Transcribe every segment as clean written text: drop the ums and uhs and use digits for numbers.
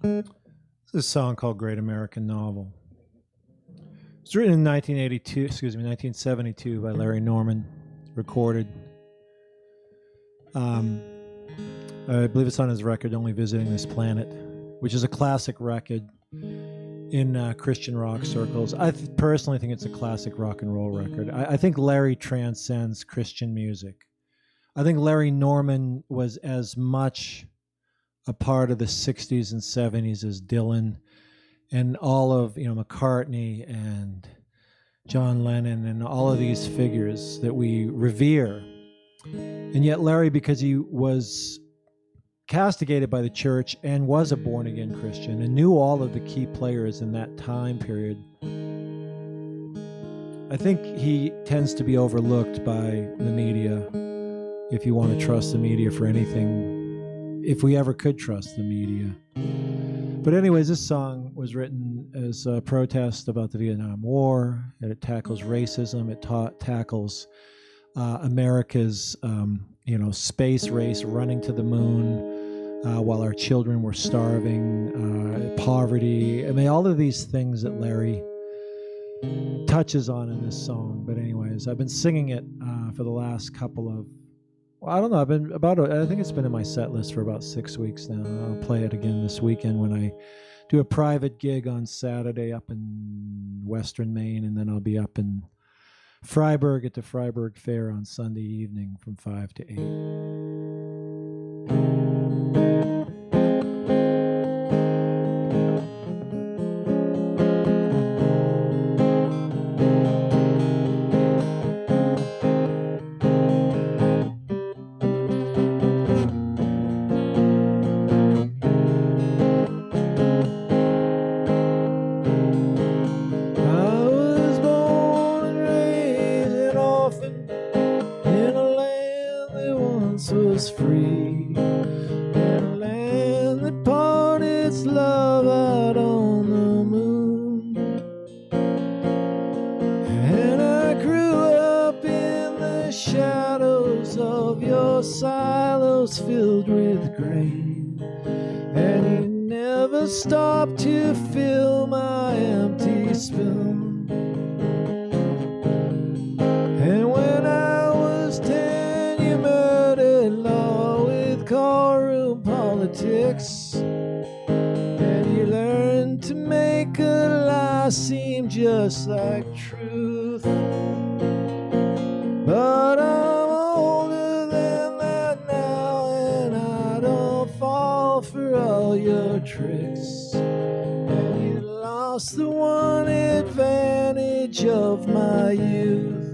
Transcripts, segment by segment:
This is a song called Great American Novel. It's written in 1972 by Larry Norman, recorded. I believe it's on his record, Only Visiting This Planet, which is a classic record in Christian rock circles. I personally think it's a classic rock and roll record. I think Larry transcends Christian music. I think Larry Norman was as much a part of the 60s and 70s as Dylan and all of, McCartney and John Lennon and all of these figures that we revere. And yet Larry, because he was castigated by the church and was a born-again Christian and knew all of the key players in that time period, I think he tends to be overlooked by the media, if you want to trust the media for anything, if we ever could trust the media. But anyways, this song was written as a protest about the Vietnam War, and it tackles racism, it tackles America's space race, running to the moon while our children were starving, poverty. I mean, all of these things that Larry touches on in this song. But anyways, I've been singing it for the last couple of, I don't know, I think it's been in my set list for about 6 weeks now. I'll play it again this weekend when I do a private gig on Saturday up in Western Maine, and then I'll be up in Freiburg at the Freiburg Fair on Sunday evening from 5 to 8. Was free, and a land that poured its love out on the moon. And I grew up in the shadows of your silos filled with grain, and you never stopped to fill my empty spoon. And when I was 10, you murdered law with courtroom politics, and you learned to make a lie seem just like truth. But I'm older than that now, and I don't fall for all your tricks. And you lost the one advantage of my youth.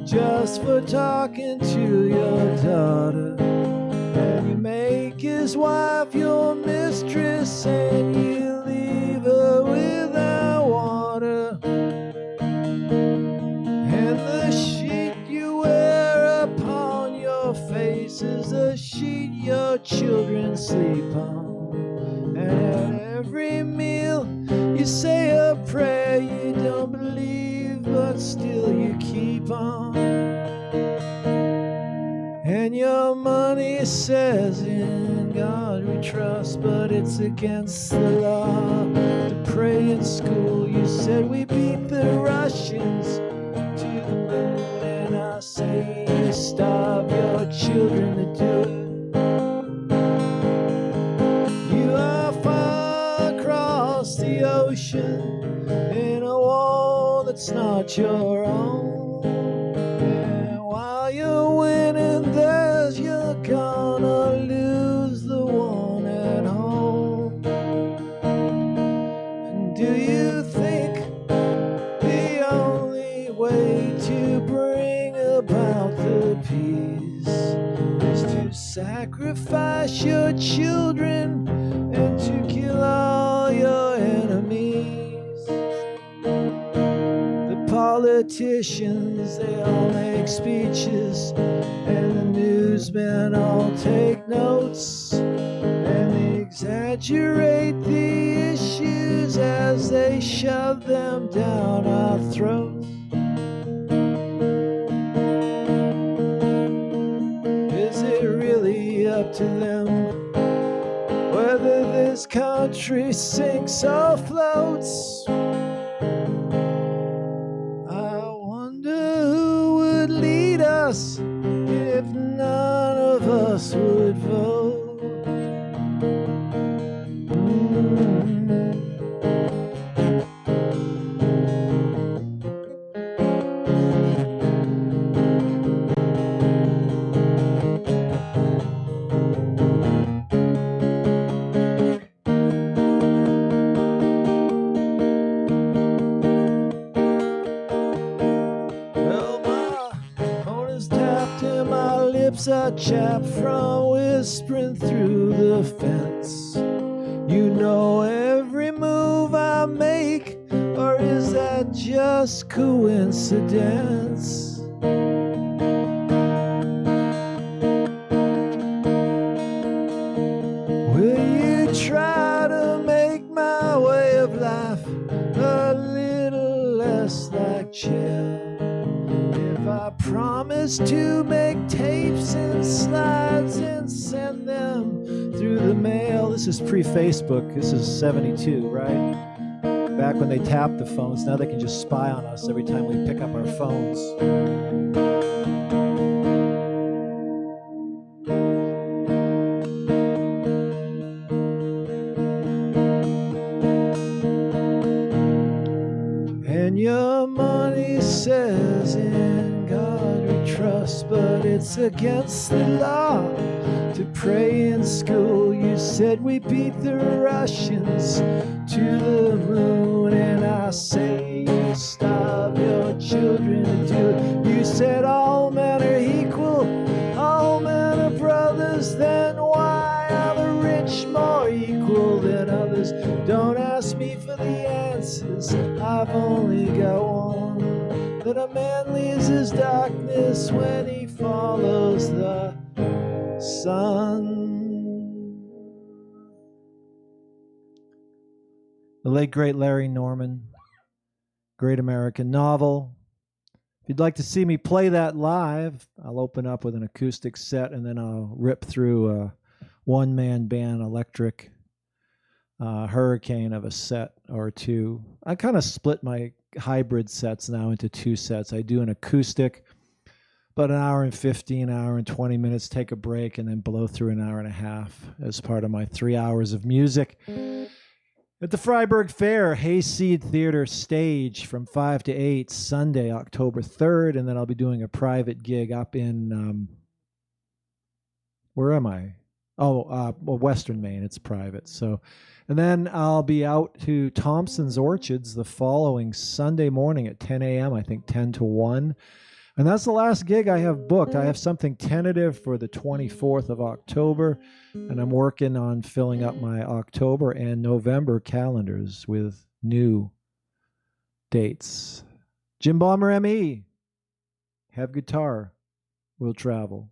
Just for talking to your daughter, and you make his wife your mistress, and you leave her without water. And the sheet you wear upon your face is the sheet your children sleep on. And at every meal you say a prayer you don't believe, but still you keep on. And your money says in God we trust, but it's against the law to pray in school. You said we beat the Russians to the moon, and I say you starve your children to do it. You are far across the ocean in a war that's not your own. You're winning theirs, you're gonna lose the one at home. And do you think the only way to bring about the peace is to sacrifice your children and to kill all your enemies? The politicians, they all make speeches, and the newsmen all take notes, and they exaggerate the issues as they shove them down our throats. up to them whether this country sinks or floats. I wonder who would lead us if none of us would vote. A chap from whispering through the fence. You know every move I make, or is that just coincidence? Will you try to make my way of life a little less like jail? If I promise to make tapes and slides and send them through the mail. This is pre-Facebook. This is 72, right? Back when they tapped the phones. Now they can just spy on us every time we pick up our phones. And your money says in God we trust, but it's against the law to pray in school. You said we beat the Russians to the moon, and I say you starve your children to do it. You said all men are equal, all men are brothers. Then why are the rich more equal than others? Don't ask me for the answers, I've only got one. That a man leaves his darkness when he follows the sun. The late great Larry Norman, great American novel. If you'd like to see me play that live, I'll open up with an acoustic set and then I'll rip through a one-man band electric hurricane of a set or two. I kind of split my hybrid sets now into two sets. I do an acoustic, about an hour and 15, hour and 20 minutes, take a break, and then blow through an hour and a half as part of my 3 hours of music. At the Freiburg Fair, Hayseed Theater stage from 5 to 8, Sunday, October 3rd, and then I'll be doing a private gig up in, where am I? Well, Western Maine, it's private. So, and then I'll be out to Thompson's Orchards the following Sunday morning at 10 a.m., I think 10 to 1. And that's the last gig I have booked. I have something tentative for the 24th of October, and I'm working on filling up my October and November calendars with new dates. Jim Bomber ME. Have guitar. We'll travel.